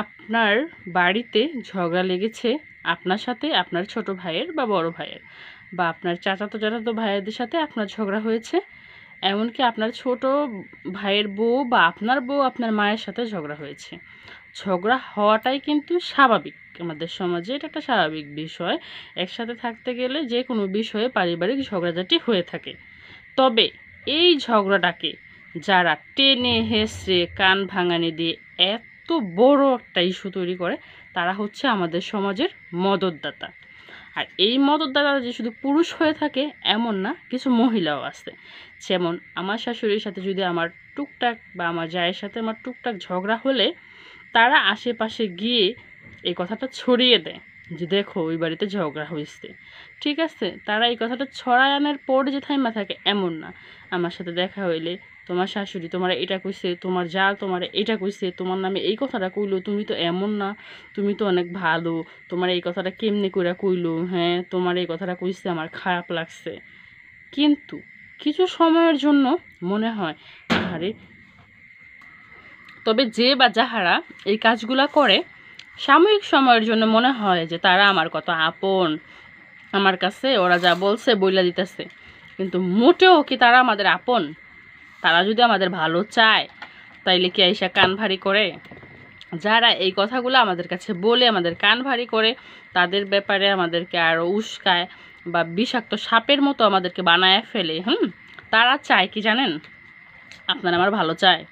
আপনার বাড়িতে ঝগড়া লেগেছে আপনার সাথে আপনার ছোট ভাইয়ের বা বড় ভাইয়ের, বা আপনার চাচাতো ভাইয়েদের সাথে আপনার ঝগড়া হয়েছে, এমনকি আপনার ছোট ভাইয়ের বউ বা আপনার বউ আপনার মায়ের সাথে ঝগড়া হয়েছে। ঝগড়া হওয়াটাই কিন্তু স্বাভাবিক, আমাদের সমাজে এটা একটা স্বাভাবিক বিষয়। একসাথে থাকতে গেলে যে কোনো বিষয়ে পারিবারিক ঝগড়াঝাটি হয়ে থাকে। তবে এই ঝগড়াটাকে যারা টেনে হেসড়ে কান ভাঙানি দিয়ে এত বড় একটা ইস্যু তৈরি করে, তারা হচ্ছে আমাদের সমাজের মদতদাতা। আর এই মদতদাতারা যে শুধু পুরুষ হয়ে থাকে এমন না, কিছু মহিলাও আছে। যেমন আমার শাশুড়ির সাথে যদি আমার টুকটাক বা আমার জায়ের সাথে আমার টুকটাক ঝগড়া হলে, তারা আশেপাশে গিয়ে এই কথাটা ছড়িয়ে দেয় যে দেখো ওই বাড়িতে ঝগড়া হয়েছে। ঠিক আছে, তারা এই কথাটা ছড়ায় আনার পর যে থাইমা থাকে এমন না। আমার সাথে দেখা হইলে তোমার শাশুড়ি তোমার এটা কইছে, তোমার যা তোমার এটা কইছে, তোমার নামে এই কথাটা কইলো, তুমি তো এমন না, তুমি তো অনেক ভালো, তোমার এই কথাটা কেমনে কইরা কইলো, হ্যাঁ তোমার এই কথাটা কইছে আমার খারাপ লাগছে। কিন্তু কিছু সময়ের জন্য মনে হয় আরে, তবে যে বা যাহারা এই কাজগুলা করে সাময়িক সময়ের জন্য মনে হয় যে তারা আমার কত আপন, আমার কাছে ওরা যা বলছে বইলা দিতেছে। কিন্তু মোটেও কি তারা আমাদের আপন? তারা যদি আমাদের ভালো চায় তাইলে কি আইসা কান ভারী করে? যারা এই কথাগুলো আমাদের কাছে বলে আমাদের কান ভারী করে, তাদের ব্যাপারে আমাদেরকে আরও উস্কায় বা বিষাক্ত সাপের মতো আমাদেরকে বানায় ফেলে, তারা চায় কি জানেন? আপনার আমার ভালো চায়?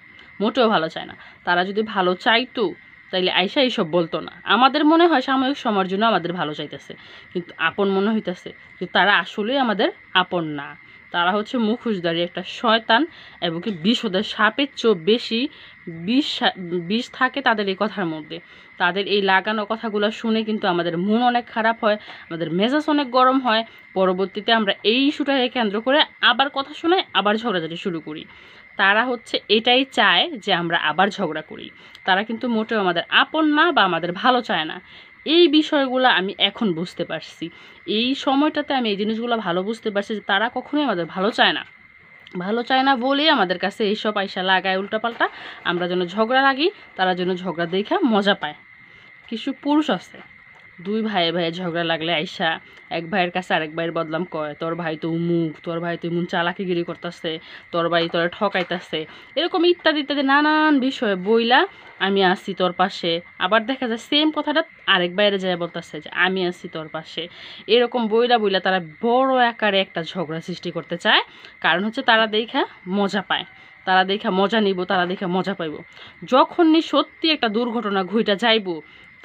মোটেও ভালো চায় না। তারা যদি ভালো চাইতো তাইলে আইসা এইসব বলতো না। আমাদের মনে হয় সাময়িক সময়ের জন্য আমাদের ভালো চাইতেছে, কিন্তু আপন মনে হইতেছে, কিন্তু তারা আসলেই আমাদের আপন না। তারা হচ্ছে মুখোশধারী একটা শয়তান, এবং কি বিষধর সাপের চেয়েও বেশি বিষ থাকে তাদের এই কথার মধ্যে। তাদের এই লাগানো কথাগুলো শুনে কিন্তু আমাদের মন অনেক খারাপ হয়, আমাদের মেজাজ অনেক গরম হয়। পরবর্তীতে আমরা এই ইস্যুটাকে কেন্দ্র করে আবার কথা শুনে আবার ঝগড়াঝাটি শুরু করি। তারা হচ্ছে এটাই চায় যে আমরা আবার ঝগড়া করি। তারা কিন্তু মোটেও আমাদের আপন না বা আমাদের ভালো চায় না। এই বিষয়গুলো আমি এখন বুঝতে পারছি। এই সময়টাতে আমি এই জিনিসগুলো ভালো বুঝতে পারছি যে তারা কখনোই আমাদের ভালো চায় না। ভালো চায় না বলেই আমাদের কাছে এইসব আইসা লাগায় উল্টাপাল্টা। আমরা যেন ঝগড়া লাগি, তারা যেন ঝগড়া দেখা মজা পায়। কিছু পুরুষ আছে, দুই ভাইয়ে ভাইয়ে ঝগড়া লাগলে আইসা এক ভাইয়ের কাছে আরেক ভাইয়ের বদনাম কয়, তোর ভাই তো উমুক, তোর ভাই তো এমন চালাকিগিরি করতেছে, তোর ভাই তোরা ঠকাইতেছে, এরকম ইত্যাদি ইত্যাদি নানান বিষয়ে বইলা আমি আসি তোর পাশে। আবার দেখা যায় সেম কথাটা আরেক বাইরে যায় বলতেছে যে আমি আসি তোর পাশে। এরকম বইলা বইলা তারা বড় আকারে একটা ঝগড়া সৃষ্টি করতে চায়। কারণ হচ্ছে তারা দেখা মজা পায়, তারা দেখা মজা নিব, তারা দেখা মজা পাইব। যখনই সত্যি একটা দুর্ঘটনা ঘইটা যাইব,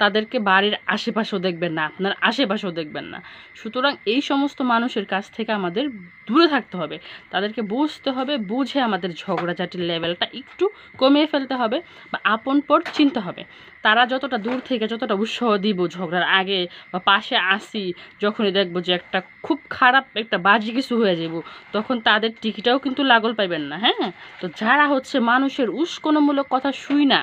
তাদেরকে বাড়ির আশেপাশেও দেখবেন না, আপনার আশেপাশেও দেখবেন না। সুতরাং এই সমস্ত মানুষের কাছ থেকে আমাদের দূরে থাকতে হবে। তাদেরকে বুঝতে হবে, বুঝে আমাদের ঝগড়াঝাটির লেভেলটা একটু কমিয়ে ফেলতে হবে, বা আপন পর চিনতে হবে। তারা যতটা দূর থেকে যতটা উৎসাহ দিব ঝগড়ার আগে বা পাশে আসি, যখনই দেখবো যে একটা খুব খারাপ একটা বাজে কিছু হয়ে যাব, তখন তাদের টিকিটাও কিন্তু লাগল পাইবেন না। হ্যাঁ, তো যারা হচ্ছে মানুষের উস্কানিমূলক কথা শুই না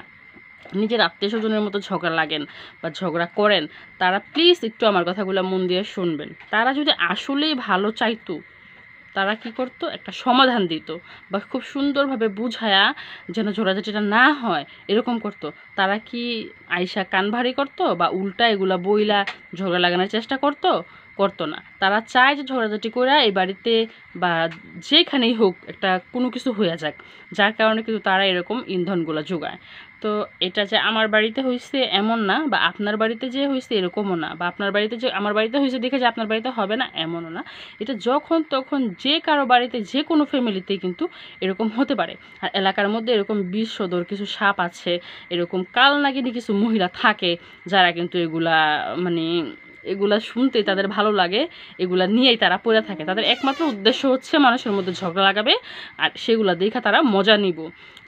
নিজের আত্মীয় স্বজনের মতো ঝগড়া লাগেন বা ঝগড়া করেন, তারা প্লিজ একটু আমার কথাগুলো মন দিয়ে শুনবেন। তারা যদি আসলেই ভালো চাইতো, তারা কি করতো, একটা সমাধান দিত বা খুব সুন্দরভাবে বুঝায়া যেন ঝগড়াঝাটিটা না হয় এরকম করতো। তারা কি আইসা কান ভারী করতো বা উল্টা এগুলা বইলা ঝগড়া লাগানোর চেষ্টা করতো? করতো না। তারা চায় যে ঝগড়াঝাটি করে এই বাড়িতে বা যেখানেই হোক একটা কোনো কিছু হয়ে যাক, যার কারণে কিন্তু তারা এরকম ইন্ধনগুলো যোগায়। তো এটা যে আমার বাড়িতে হয়েছে এমন না, বা আপনার বাড়িতে যে হয়েছে এরকমও না, বা আপনার বাড়িতে যে আমার বাড়িতে হয়েছে দেখে যে আপনার বাড়িতে হবে না এমনও না। এটা যখন তখন যে কারো বাড়িতে যে কোনো ফ্যামিলিতেই কিন্তু এরকম হতে পারে। আর এলাকার মধ্যে এরকম বিষধর কিছু সাপ আছে, এরকম কালনাগিনী কিছু মহিলা থাকে, যারা কিন্তু এগুলা মানে এগুলা শুনতে তাদের ভালো লাগে, এগুলা নিয়েই তারা পড়ে থাকে। তাদের একমাত্র উদ্দেশ্য হচ্ছে মানুষের মধ্যে ঝগড়া লাগাবে আর সেগুলা দেখা তারা মজা নিব।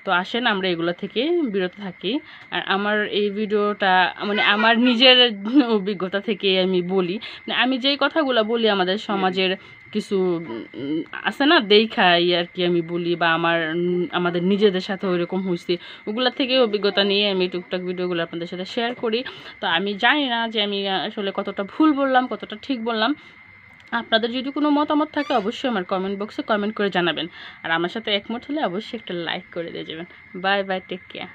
তো আসেন আমরা এগুলো থেকে বিরত থাকি। আর আমার এই ভিডিওটা মানে আমার নিজের অভিজ্ঞতা থেকে আমি বলি, মানে আমি যেই কথাগুলো বলি আমাদের সমাজের কিছু আছে না দেখাই আর কি আমি বলি, বা আমাদের নিজেদের সাথে ওইরকম হয়েছে, ওগুলা থেকে অভিজ্ঞতা নিয়ে আমি টুকটাক ভিডিওগুলো আপনাদের সাথে শেয়ার করি। তো আমি জানি না যে আমি আসলে কতটা ভুল বললাম কতটা ঠিক বললাম। আপনাদের যদি কোনো মতামত থাকে অবশ্যই আমার কমেন্ট বক্সে কমেন্ট করে জানাবেন। আর আমার সাথে একমত হলে অবশ্যই একটা লাইক করে দিয়ে যাবেন। Bye bye, take care.